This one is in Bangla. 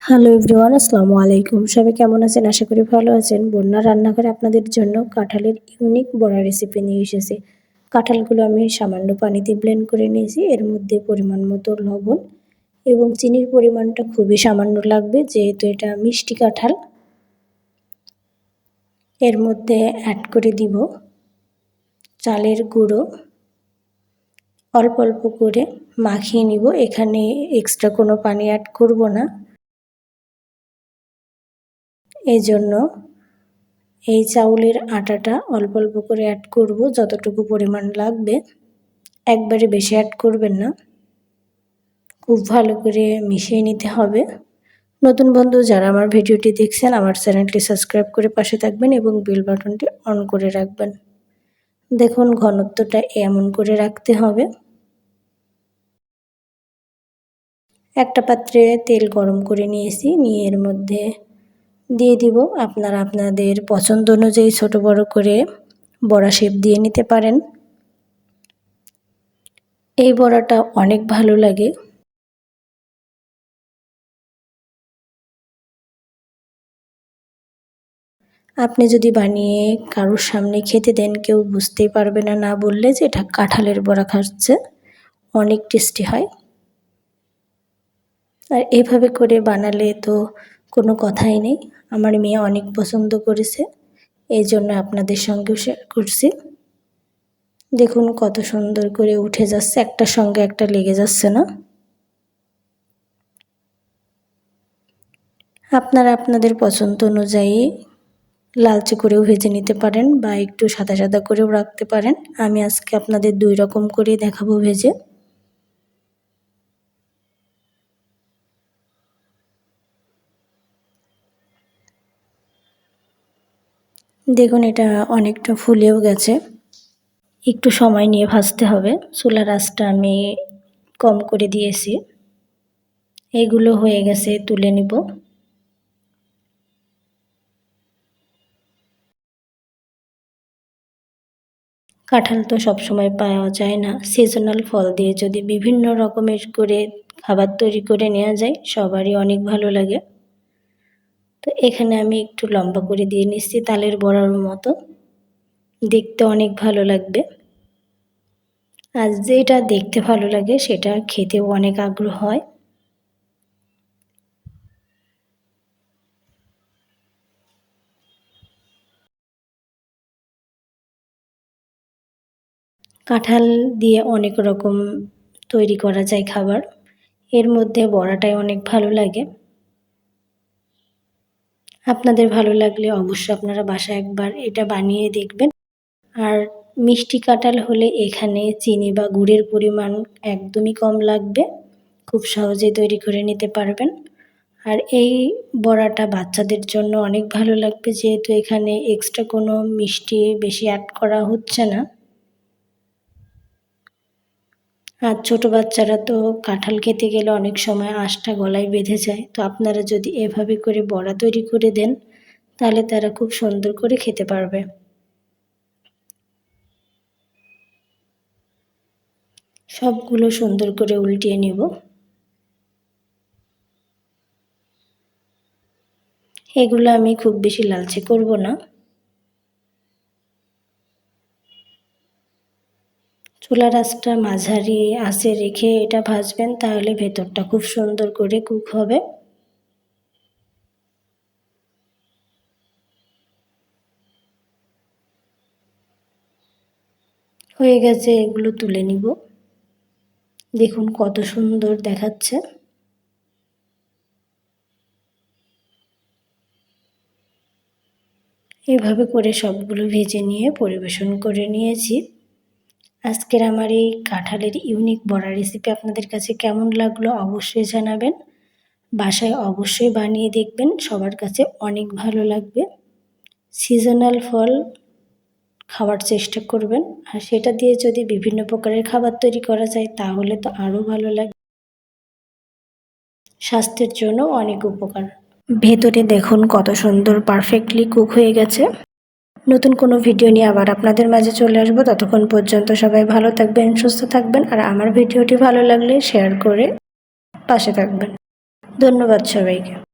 হ্যালো এভরিওয়ান, আসসালামু আলাইকুম। সবাই কেমন আছেন? আশা করি ভালো আছেন। বন্যা রান্নাঘরে আপনাদের জন্য কাঁঠালের ইউনিক বড়া রেসিপি নিয়ে এসেছি। কাঁঠালগুলো আমি সামান্য পানিতে ব্লেন্ড করে নিয়েছি। এর মধ্যে পরিমাণ মতো লবণ এবং চিনির পরিমাণটা খুবই সামান্য লাগবে, যেহেতু এটা মিষ্টি কাঁঠাল। এর মধ্যে অ্যাড করে দিব চালের গুঁড়ো, অল্প অল্প করে মাখিয়ে নিব। এখানে এক্সট্রা কোনো পানি অ্যাড করব না। এই জন্য এই চাউলের আটাটা অল্প অল্প করে অ্যাড করব, যতটুকু পরিমাণ লাগবে। একবারে বেশি অ্যাড করবেন না। খুব ভালো করে মিশিয়ে নিতে হবে। নতুন বন্ধু যারা আমার ভিডিওটি দেখছেন, আমার চ্যানেলটি সাবস্ক্রাইব করে পাশে থাকবেন এবং বেল বাটনটি অন করে রাখবেন। দেখুন ঘনত্বটা এমন করে রাখতে হবে। একটা পাত্রে তেল গরম করে নিয়েছি, নিয়ে এর মধ্যে দিয়ে দিব। আপনারা আপনাদের পছন্দ অনুযায়ী ছোট বড় করে বড়া শেপ দিয়ে নিতে পারেন। এই বড়াটা অনেক ভালো লাগে। আপনি যদি বানিয়ে কারোর সামনে খেতে দেন, কেউ বুঝতেই পারবে না, না বললে যে এটা কাঁঠালের বড়া খাচ্ছে। অনেক টেস্টি হয়। আর এভাবে করে বানালে তো কোনো কথাই নেই। আমার মেয়ে অনেক পছন্দ করেছে, এই জন্য আপনাদের সঙ্গেও শেয়ার করছি। দেখুন কত সুন্দর করে উঠে যাচ্ছে, একটার সঙ্গে একটা লেগে যাচ্ছে না। আপনারা আপনাদের পছন্দ অনুযায়ী লালচে করেও ভেজে নিতে পারেন বা একটু সাদা সাদা করেও রাখতে পারেন। আমি আজকে আপনাদের দুই রকম করে দেখাবো ভেজে। দেখুন এটা অনেকটা ফুলেও গেছে। একটু সময় নিয়ে ভাজতে হবে। চুলার আঁচটা আমি কম করে দিয়েছি। এগুলো হয়ে গেছে, তুলে নিব। কাঁঠাল তো সবসময় পাওয়া যায় না। সিজনাল ফল দিয়ে যদি বিভিন্ন রকমের করে খাবার তৈরি করে নেওয়া যায়, সবারই অনেক ভালো লাগে। তো এখানে আমি একটু লম্বা করে দিয়ে নিচ্ছি, তালের বড়ার মতো। দেখতে অনেক ভালো লাগবে। আর যেটা দেখতে ভালো লাগে সেটা খেতেও অনেক আগ্রহ হয়। কাঁঠাল দিয়ে অনেক রকম তৈরি করা যায় খাবার। এর মধ্যে বড়াটাই অনেক ভালো লাগে। আপনাদের ভালো লাগলে অবশ্যই আপনারা বাসায় একবার এটা বানিয়ে দেখবেন। আর মিষ্টি কাঁঠাল হলে এখানে চিনি বা গুড়ের পরিমাণ একদমই কম লাগবে। খুব সহজেই তৈরি করে নিতে পারবেন। আর এই বড়াটা বাচ্চাদের জন্য অনেক ভালো লাগবে, যেহেতু এখানে এক্সট্রা কোনো মিষ্টি বেশি অ্যাড করা হচ্ছে না। আর ছোটো বাচ্চারা তো কাঁঠাল খেতে গেলে অনেক সময় আঁশটা গলায় বেঁধে যায়। তো আপনারা যদি এভাবে করে বড়া তৈরি করে দেন, তাহলে তারা খুব সুন্দর করে খেতে পারবে। সবগুলো সুন্দর করে উল্টিয়ে নিব। এগুলো আমি খুব বেশি লালচে করব না। চুলার আঁচটা মাঝারি আঁচে রেখে এটা ভাজবেন, তাহলে ভেতরটা খুব সুন্দর করে কুক হবে। হয়ে গেছে, এগুলো তুলে নিব। দেখুন কত সুন্দর দেখাচ্ছে। এভাবে করে সবগুলো ভেজে নিয়ে পরিবেশন করে নিয়েছি। আজকের আমার এই কাঁঠালের ইউনিক বড়া রেসিপি আপনাদের কাছে কেমন লাগলো অবশ্যই জানাবেন। বাসায় অবশ্যই বানিয়ে দেখবেন, সবার কাছে অনেক ভালো লাগবে। সিজনাল ফল খাওয়ার চেষ্টা করবেন, আর সেটা দিয়ে যদি বিভিন্ন প্রকারের খাবার তৈরি করা যায় তাহলে তো আরও ভালো লাগে। স্বাস্থ্যের জন্য অনেক উপকার। ভেতরে দেখুন কত সুন্দর পারফেক্টলি কুক হয়ে গেছে। নতুন কোনো ভিডিও নিয়ে আবার আপনাদের মাঝে চলে আসবো। ততক্ষণ পর্যন্ত সবাই ভালো থাকবেন, সুস্থ থাকবেন। আর আমার ভিডিওটি ভালো লাগলে শেয়ার করে পাশে থাকবেন। ধন্যবাদ সবাইকে।